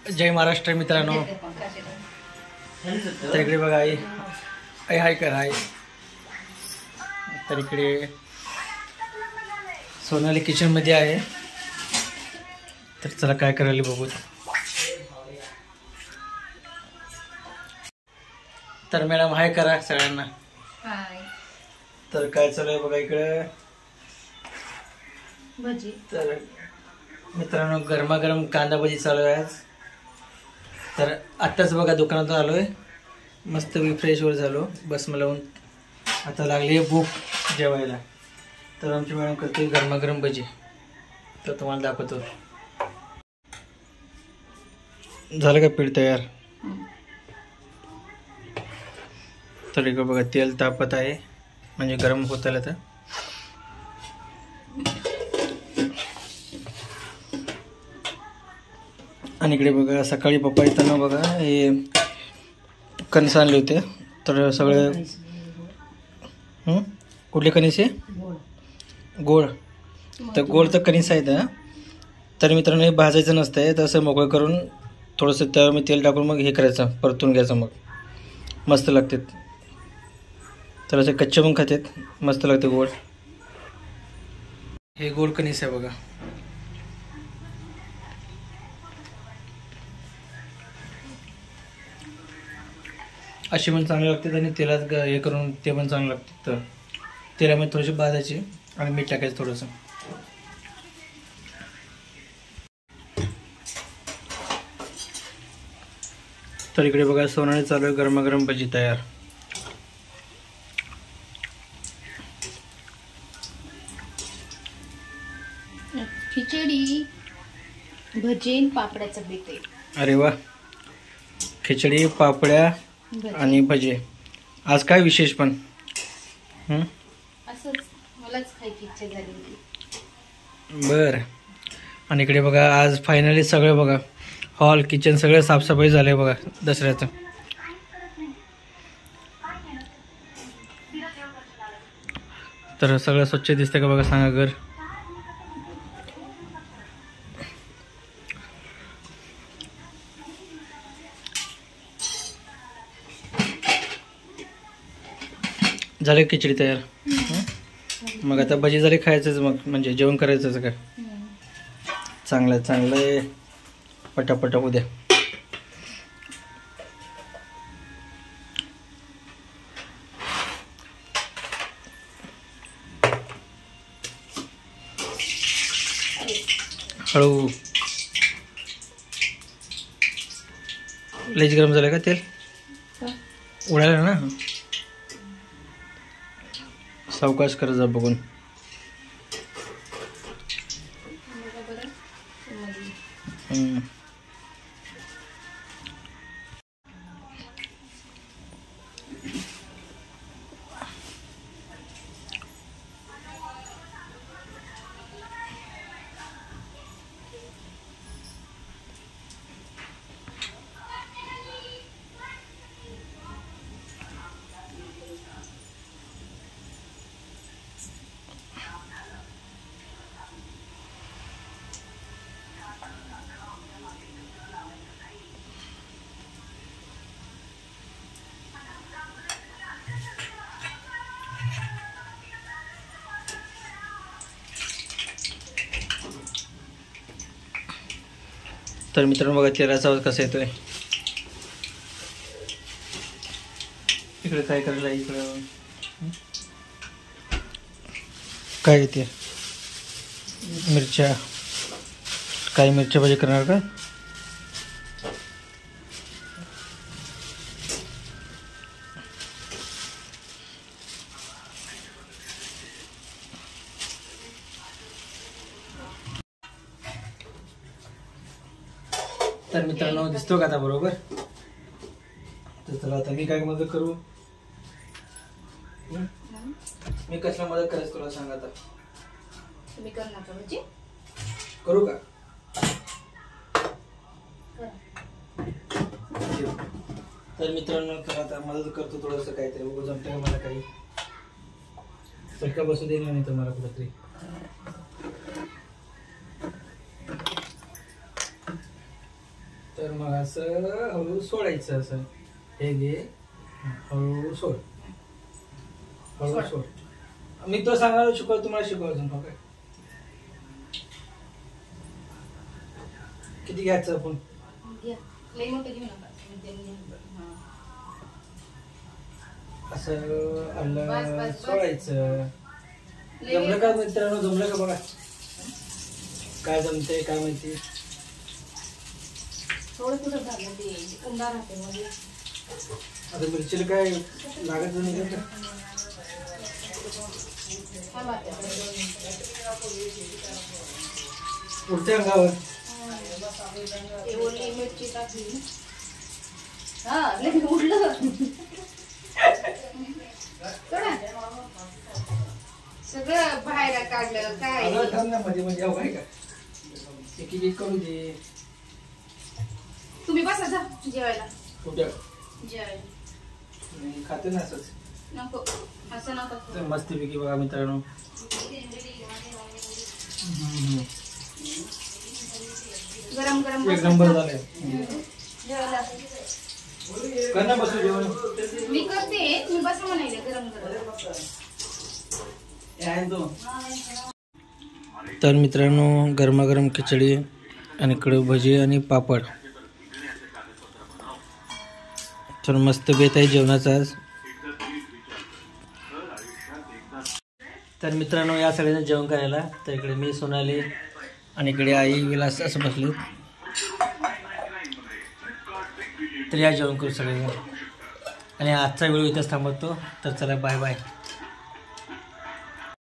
जय महाराष्ट्र मित्रांनो. तर इकडे बघा आई आई हाय कर हाय. तर इकडे सोनाली किचन मध्ये आहे. तर चला काय करायला बघू. तर मॅडम हाय करा सगळ्यांना. हाय. तर काय चालू आहे बघा इकडे भजी. तर मित्रांनो गरमागरम कांदा भजी चालू आहे आज. तर आत्ताच बघा दुकानातून आलो आहे. मस्त फ्रेश वर झालो. बस मला आता लागली आहे भूक जेवायला. तर आमची मॅडम करते गरमागरम भजी. तर तुम्हाला दाखवतो. झालं का पीठ तयार. तर इकडे बघा तेल तापत आहे म्हणजे गरम होत आलं. तर आणि इकडे बघा सकाळी पप्पा येताना बघा हे कणस आणले होते. तर सगळे कुठले कणीस आहे गोड. तर गोड तर कणीस आहेत. तर मित्रांनो हे भाजायचं नसतं आहे. तर असं मोकळं करून थोडंसं त्यावर मी तेल टाकून मग हे करायचं परतून घ्यायचं मग मस्त लागते. तर असे कच्चे पण खातात मस्त लागते गोड. हे गोड कणीस आहे बघा. अशी पण चांगले लागतात आणि तेलात हे करून ते पण चांगलं लागते. तर तेलामध्ये थोडीशी भाजायची आणि मीठ टाकायचं थोडंसं. तर इकडे बघा सोनाने चालू आहे गरमागरम भजी तयार. खिचडी भजी पापड्याचं बेत आहे. अरे वा. खिचडी पापड्या आणि भजी. आज काय विशेष पण असंच मलाच खायची इच्छा झाली होती. बर. आणि इकडे बघा आज फायनली सगळं बघा हॉल किचन सगळं साफसफाई झालंय बघा दसऱ्याचं. तर सगळं स्वच्छ दिसतंय का बघा सांगा घर. झाले खिचडी तयार. मग आता भजी झाली खायचंच मग म्हणजे जेवण करायचंच काय. चांगलं चांगलं पटापटा उद्या. हळू. लईच गरम झालं का तेल उडालं ना. सावकाश करत जा बघून. तर मित्रांनो बघा तेलाचा आवाज कसा येतोय. इकडे काय करायला इकडं काय येते मिरच्या. काही मिरच्या भाजी करणार का. तर मित्रांनो दिसतो का आता बरोबर. तर चला आता मी काय मदत करू. मी कसला मदत करायचं तुला सांग आता. तुम्ही कर ना भजी. करू का. तर मित्रांनो चला आता मदत करतो थोडंसं काहीतरी उगाच जमतंय मला काही. चटका बसू दे नाही तर मला कुठेतरी. तर मग असं हळूहळू सोडायचं. असं हे घे, हळूहळू सोड, हळूहळू सोड. मी तो सांगायला शिकवतो, तुम्हाला शिकवायचं. हो काय, किती घ्यायचं आपण? घ्या. लई मोठं घेऊ नका. मध्यम घ्या. हा. असं बस, आलं बस. सोडायचं. लई जमलं का मित्रांनो? जमलं का बघा? काय जमते काय माहिती. थोडं थोडं झालं ते उंडा राहते मध्ये. आता मिरचीला काय लागत नाही का? काय वाटतं? पुढच्या अंगावर ते ओली मिरची टाकली. हा लगेच उडलं. सोडा. सगळं बाहेर काढलं काय. आलं थांब ना, मध्ये मध्ये अहो काय का एक एक करू दे. तुम्ही बसा जा जेवायला. कुठं जेवायला मी खाते ना असंच. नको असं नको. तर मस्तपैकी बघा मित्रांनो. गरम गरम एक नंबर झालंय. जेवायला करणं बसू जेवण. मी करते. तुम्ही बसा म्हणायला गरम गरम. तर मित्रांनो गरमागरम खिचडी आणि इकडे भजी आणि पापड. तर मस्त बेत आहे जेवणाचा आज. तर मित्रांनो या सगळ्यांना जेवण करायला. तर इकडे मी, सोनाली आणि इकडे आई विलास असं बसले. तर या जेवण करू सगळेजण. आणि आजचा व्हिडिओ इथंच थांबवतो. तर चला बाय बाय.